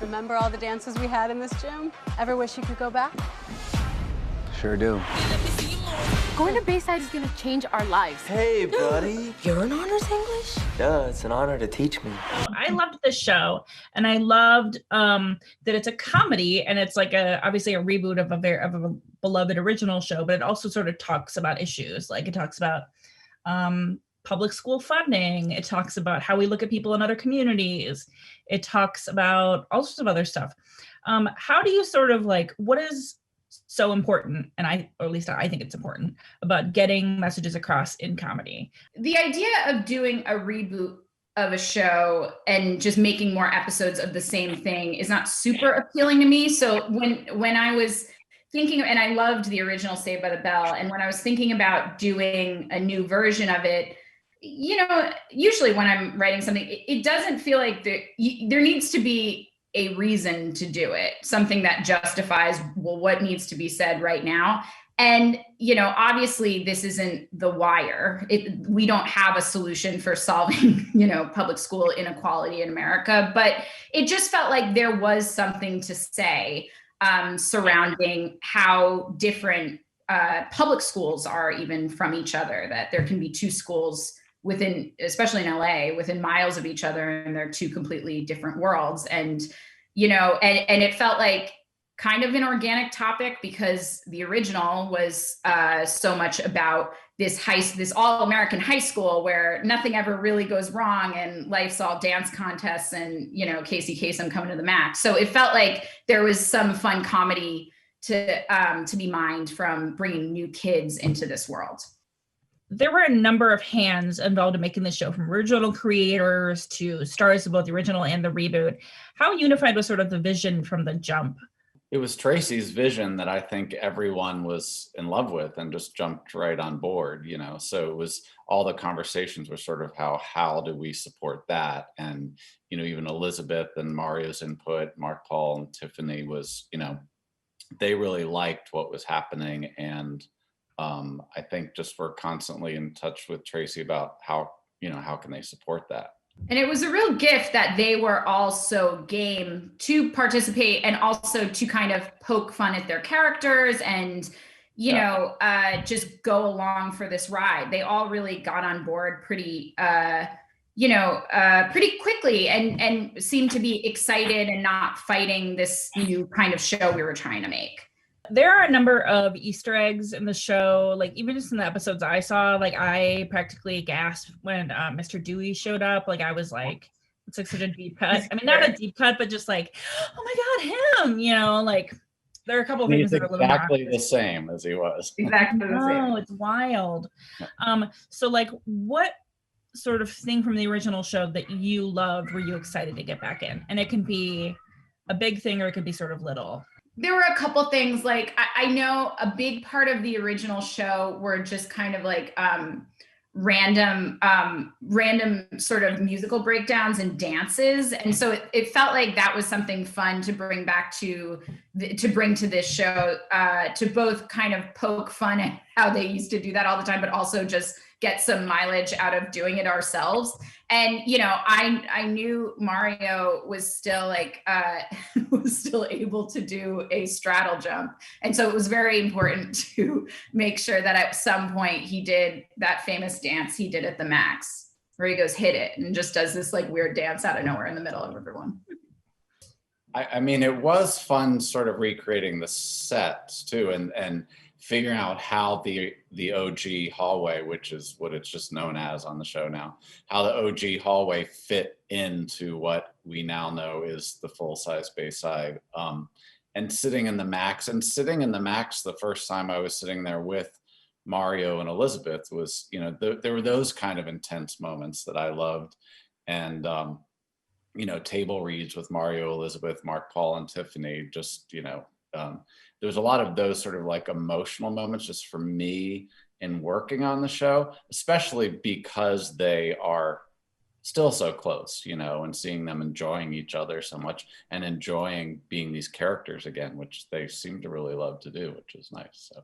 Remember all the dances we had in this gym? Ever wish you could go back? Sure do. Going to Bayside is gonna change our lives. Hey, buddy. You're in honors English? Duh, it's an honor to teach me. I loved this show, and I loved that it's a comedy, and it's like obviously a reboot of a beloved original show, but it also sort of talks about issues. Like it talks about public school funding. It talks about how we look at people in other communities. It talks about all sorts of other stuff. How do you sort of like, what is so important, or at least I think it's important, about getting messages across in comedy? The idea of doing a reboot of a show and just making more episodes of the same thing is not super appealing to me. So when I was thinking, and I loved the original Saved by the Bell, and when I was thinking about doing a new version of it, you know, usually when I'm writing something, it doesn't feel like there needs to be a reason to do it, something that justifies, well, what needs to be said right now. And, you know, obviously this isn't The Wire. We don't have a solution for solving, you know, public school inequality in America, but it just felt like there was something to say surrounding how different public schools are even from each other, that there can be two schools within, especially in LA, within miles of each other, and they're two completely different worlds. And, you know, and it felt like kind of an organic topic because the original was so much about this all-American high school where nothing ever really goes wrong and life's all dance contests and, you know, Casey Kasem coming to the max. So it felt like there was some fun comedy to be mined from bringing new kids into this world. There were a number of hands involved in making the show, from original creators to stars of both the original and the reboot. How unified was sort of the vision from the jump? It was Tracey's vision that I think everyone was in love with and just jumped right on board, you know. So it was, all the conversations were sort of how do we support that? And, you know, even Elizabeth and Mario's input, Mark, Paul, and Tiffany was, you know, they really liked what was happening. And I think just we're constantly in touch with Tracey about how can they support that. And it was a real gift that they were all so game to participate and also to kind of poke fun at their characters and, you know, just go along for this ride. They all really got on board pretty quickly and seemed to be excited and not fighting this new kind of show we were trying to make. There are a number of Easter eggs in the show, like even just in the episodes I saw, like I practically gasped when Mr. Dewey showed up. Like I was like, it's like such a deep cut. I mean, not a deep cut, but just like, oh my God, him, you know, like there are a couple of things that are a little exactly the same as he was. Exactly the same. Oh, it's wild. So like what sort of thing from the original show that you loved were you excited to get back in? And it can be a big thing or it could be sort of little. There were a couple things, like I know a big part of the original show were just kind of like random sort of musical breakdowns and dances. And so it felt like that was something fun to bring back to bring to this show, to both kind of poke fun at how they used to do that all the time, but also just get some mileage out of doing it ourselves. And, you know, I knew Mario was still like, was still able to do a straddle jump. And so it was very important to make sure that at some point he did that famous dance he did at the Max, where he goes, hit it, and just does this like weird dance out of nowhere in the middle of everyone. I mean, it was fun sort of recreating the sets too, and figuring out how the OG hallway, which is what it's just known as on the show now, how the OG hallway fit into what we now know is the full-size Bayside. And sitting in the Max, the first time I was sitting there with Mario and Elizabeth was, you know, there were those kind of intense moments that I loved. And, you know, table reads with Mario, Elizabeth, Mark, Paul, and Tiffany, just, you know, there's a lot of those sort of like emotional moments just for me in working on the show, especially because they are still so close, you know, and seeing them enjoying each other so much and enjoying being these characters again, which they seem to really love to do, which is nice. So.